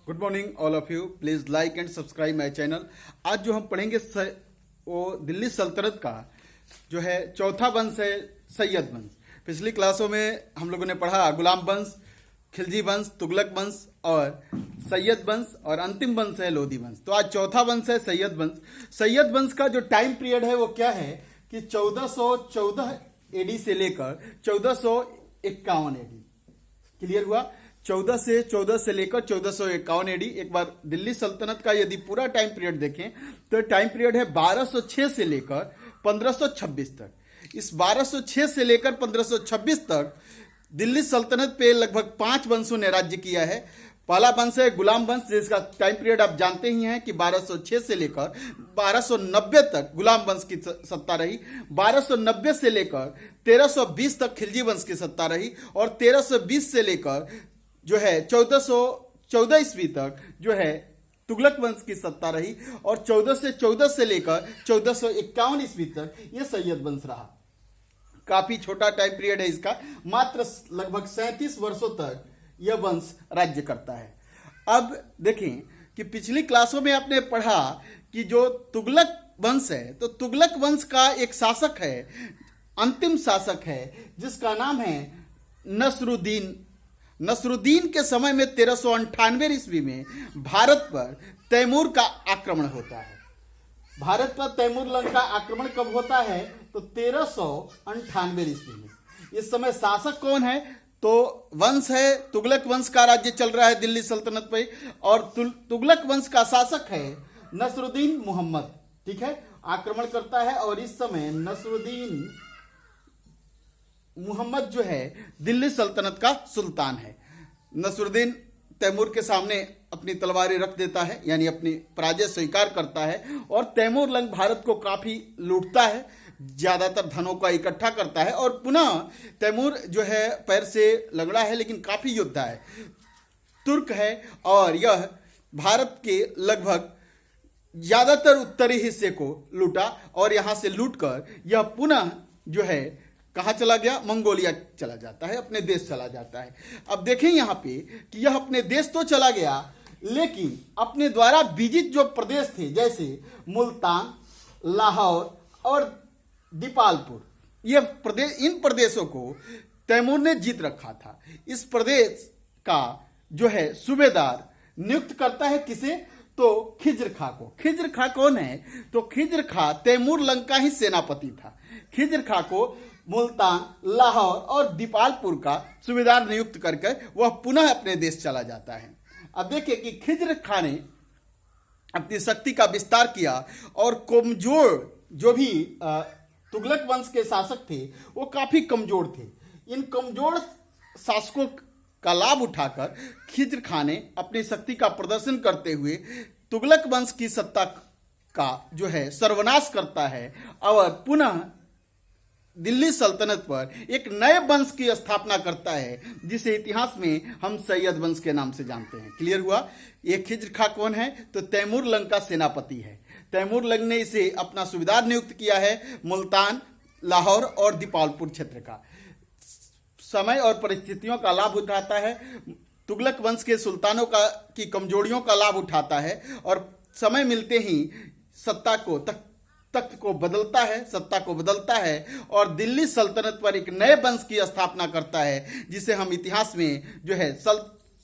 Good morning all of you. Please like and subscribe my channel. आज जो हम पढ़ेंगे वो दिल्ली सल्तनत का जो है चौथा वंश है सैयद वंश। पिछली क्लासों में हम लोगों ने पढ़ा गुलाम वंश, खिलजी वंश, तुगलक वंश और सैयद वंश और अंतिम वंश है लोधी वंश। तो आज चौथा वंश है सैयद वंश। सैयद वंश का जो टाइम पीरियड है वो क्या है कि 1414 एडी से लेकर 1451 एडी। क्लियर हुआ? 14 से लेकर 1451 एडी। एक बार दिल्ली सल्तनत का यदि पूरा टाइम पीरियड देखें तो टाइम पीरियड है 1206 से लेकर 1526 तक। इस 1206 से लेकर 1526 तक दिल्ली सल्तनत पे लगभग 5 वंशों ने राज्य किया है। पहला वंश है गुलाम वंश, जिसका टाइम पीरियड आप जानते ही हैं कि 1206 से लेकर 1290 तक गुलाम वंश की सत्ता रही। 1290 से लेकर 1320 तक खिलजी वंश की सत्ता रही और 1320 से लेकर जो है 1414 ईस्वी तक जो है तुगलक वंश की सत्ता रही और 1414 से लेकर 1451 ईस्वी तक यह सैयद वंश रहा। काफी छोटा टाइम पीरियड है इसका, मात्र लगभग 37 वर्षों तक यह वंश राज्य करता है। अब देखें कि पिछली क्लासों में आपने पढ़ा कि जो तुगलक वंश है, तो तुगलक वंश का एक शासक है, अंतिम शासक है, जिसका नाम है नसरुद्दीन। नसरुद्दीन के समय में 1398 ईस्वी में भारत पर तैमूर का आक्रमण होता है। भारत पर तैमूर लंग का आक्रमण कब होता है? तो 1398 ईस्वी में। इस समय शासक कौन है? तो वंश है तुगलक वंश का राज्य चल रहा है दिल्ली सल्तनत पे और तुगलक वंश का शासक है नसरुद्दीन मोहम्मद। ठीक है, आक्रमण करता है और इस समय नसरुद्दीन मोहम्मद जो है दिल्ली सल्तनत का सुल्तान है। नसरुद्दीन तैमूर के सामने अपनी तलवारें रख देता है, यानी अपनी पराजय स्वीकार करता है और तैमूर लंग भारत को काफी लूटता है, ज्यादातर धनों का इकट्ठा करता है और पुनः तैमूर जो है पैर से लंगड़ा है लेकिन काफी योद्धा है, तुर्क है और यह भारत के लगभग ज्यादातर उत्तरी हिस्से को लूटा और यहां से लूटकर यह पुनः जो है कहां चला गया? मंगोलिया चला जाता है, अपने देश चला जाता है। अब देखें यहां पे कि यह अपने देश तो चला गया लेकिन अपने द्वारा विजित जो प्रदेश थे जैसे मुल्तान, लाहौर और दीपालपुर, यह प्रदेश, इन प्रदेशों को तैमूर ने जीत रखा था। इस प्रदेश का जो है सूबेदार नियुक्त करता है किसे? तो खिज्र खां को। खिज्र खां कौन है? तो खिज्र खां तैमूर लंग का ही सेनापति था। खिज्र खां को मुल्तान, लाहौर और दीपालपुर का सूबेदार नियुक्त करके वह पुनः अपने देश चला जाता है। अब देखिए कि खिज्र खां ने अपनी शक्ति का विस्तार किया और कमजोर जो भी तुगलक वंश के शासक थे वो काफी कमजोर थे। इन कमजोर शासकों का लाभ उठाकर खिज्र खां ने अपनी शक्ति का प्रदर्शन करते हुए तुगलक वंश की सत्ता का जो है सर्वनाश करता है और पुनः दिल्ली सल्तनत पर एक नए वंश की स्थापना करता है जिसे इतिहास में हम सैयद वंश के नाम से जानते हैं। क्लियर हुआ? ये खिज्र खां कौन है? तो तैमूर लंग का सेनापति है। तैमूर लंग ने इसे अपना सूबेदार नियुक्त किया है मुल्तान, लाहौर और दीपालपुर क्षेत्र का। समय और परिस्थितियों का लाभ उठाता है, तुगलक वंश के सुल्तानों की कमजोरियों का लाभ उठाता है और समय मिलते ही सत्ता को तख्त को बदलता है, सत्ता को बदलता है और दिल्ली सल्तनत पर एक नए वंश की स्थापना करता है जिसे हम इतिहास में जो है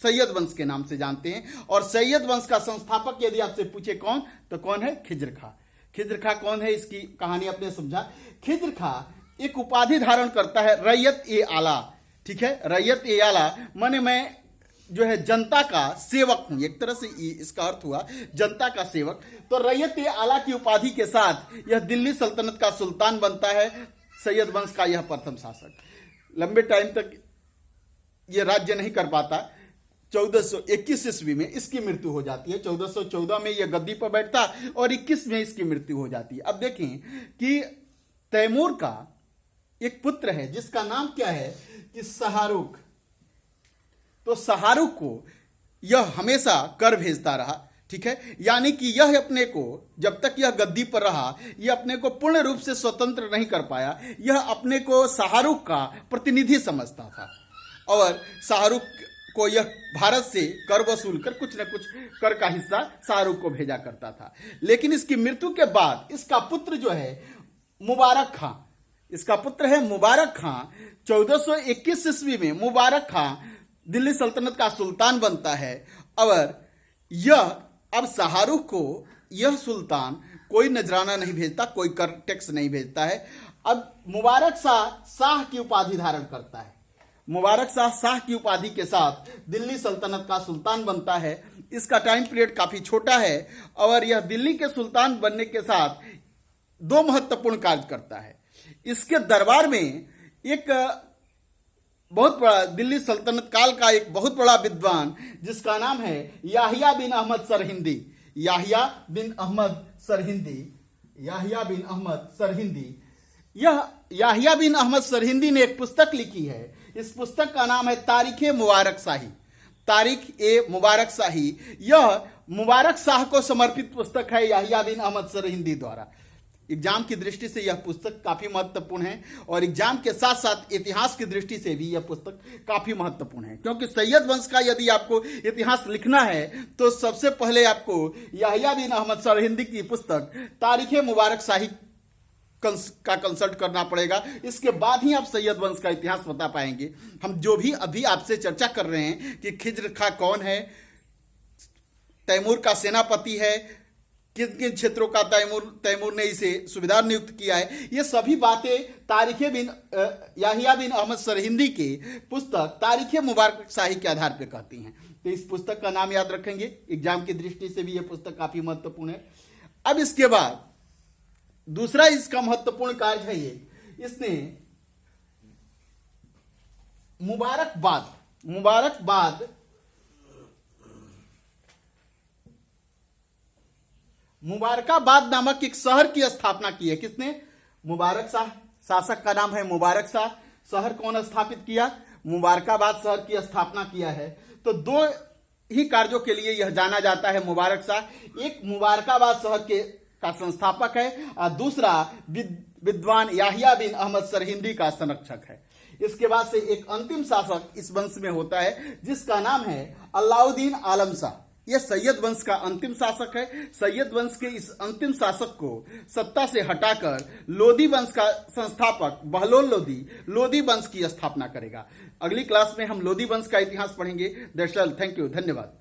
सैयद वंश के नाम से जानते हैं। और सैयद वंश का संस्थापक यदि आपसे पूछे कौन, तो कौन है? खिज्र खां। खिज्र खां कौन है? इसकी कहानी आपने समझा। खिज्र खां एक उपाधि धारण करता है रैयत ए आला। ठीक है, रैयत ए आला माने मैं जो है जनता का सेवक हूं, एक तरह से इसका अर्थ हुआ जनता का सेवक। तो रैयत ए आला की उपाधि के साथ यह दिल्ली सल्तनत का सुल्तान बनता है, सैयद वंश का यह प्रथम शासक। लंबे टाइम तक यह राज्य नहीं कर पाता। 1421 ईस्वी में इसकी मृत्यु हो जाती है। 1414 में यह गद्दी पर बैठता और 21 में इसकी मृत्यु हो जाती है। अब देखें कि तैमूर का एक पुत्र है जिसका नाम क्या है कि शाहरुख। तो शाहरुख को यह हमेशा कर भेजता रहा। ठीक है, यानी कि यह अपने को, जब तक यह गद्दी पर रहा, यह अपने को पूर्ण रूप से स्वतंत्र नहीं कर पाया। यह अपने को शाहरुख का प्रतिनिधि समझता था और शाहरुख को यह भारत से कर वसूल कर कुछ न कुछ कर का हिस्सा शाहरुख को भेजा करता था। लेकिन इसकी मृत्यु के बाद इसका पुत्र जो है मुबारक खां, इसका पुत्र है मुबारक खां, 1421 ईस्वी में मुबारक खां दिल्ली सल्तनत का सुल्तान बनता है। और यह अब शाहरुख को यह सुल्तान कोई नजराना नहीं भेजता, कोई कर टैक्स नहीं भेजता है। अब मुबारक शाह की उपाधि धारण करता है। मुबारक शाह की उपाधि के साथ दिल्ली सल्तनत का सुल्तान बनता है। इसका टाइम पीरियड काफी छोटा है और यह दिल्ली के सुल्तान बनने के साथ दो महत्वपूर्ण कार्य करता है। इसके दरबार में एक बहुत बड़ा दिल्ली सल्तनत काल का एक बहुत बड़ा विद्वान जिसका नाम है याहिया बिन अहमद सरहिंदी, याहिया बिन अहमद सरहिंदी, याहिया बिन अहमद सरहिंदी। यह याहिया बिन अहमद सरहिंदी ने एक पुस्तक लिखी है। इस पुस्तक का नाम है तारीख ए मुबारक शाही, तारीख ए मुबारक शाही। यह मुबारक शाह को समर्पित पुस्तक है याहिया बिन अहमद सरहिंदी द्वारा। एग्जाम की दृष्टि से यह पुस्तक काफी महत्वपूर्ण है और एग्जाम के साथ साथ इतिहास की दृष्टि से भी यह पुस्तक काफी महत्वपूर्ण है, क्योंकि सैयद वंश का यदि आपको इतिहास लिखना है तो सबसे पहले आपको याहिया बिन अहमद सरहिंदी की पुस्तक तारीख ए मुबारक शाही का कंसल्ट करना पड़ेगा। इसके बाद ही आप सैयद वंश का इतिहास बता पाएंगे। हम जो भी अभी आपसे चर्चा कर रहे हैं कि खिज्र खां कौन है, तैमूर का सेनापति है, किन किन क्षेत्रों का तैमूर ने इसे सूबेदार नियुक्त किया है, ये सभी बातें तारीख याहिया बिन अहमद सरहिंदी के पुस्तक तारीख मुबारक शाही के आधार पर कहती हैं। तो इस पुस्तक का नाम याद रखेंगे, एग्जाम की दृष्टि से भी यह पुस्तक काफी महत्वपूर्ण है। अब इसके बाद दूसरा इसका महत्वपूर्ण कार्य है ये, इसने मुबारकाबाद नामक एक शहर की स्थापना की है। किसने? मुबारक शाह। शासक का नाम है मुबारक शाह। शहर कौन स्थापित किया? मुबारकाबाद शहर की स्थापना किया है। तो दो ही कार्यों के लिए यह जाना जाता है मुबारक शाह। एक मुबारकाबाद शहर का संस्थापक है और दूसरा विद्वान याहिया बिन अहमद सरहिंदी का संरक्षक है। इसके बाद से एक अंतिम शासक इस वंश में होता है जिसका नाम है अलाउद्दीन आलम शाह। यह सैयद वंश का अंतिम शासक है। सैयद वंश के इस अंतिम शासक को सत्ता से हटाकर लोदी वंश का संस्थापक बहलोल लोदी वंश की स्थापना करेगा। अगली क्लास में हम लोदी वंश का इतिहास पढ़ेंगे। दरअसल थैंक यू, धन्यवाद।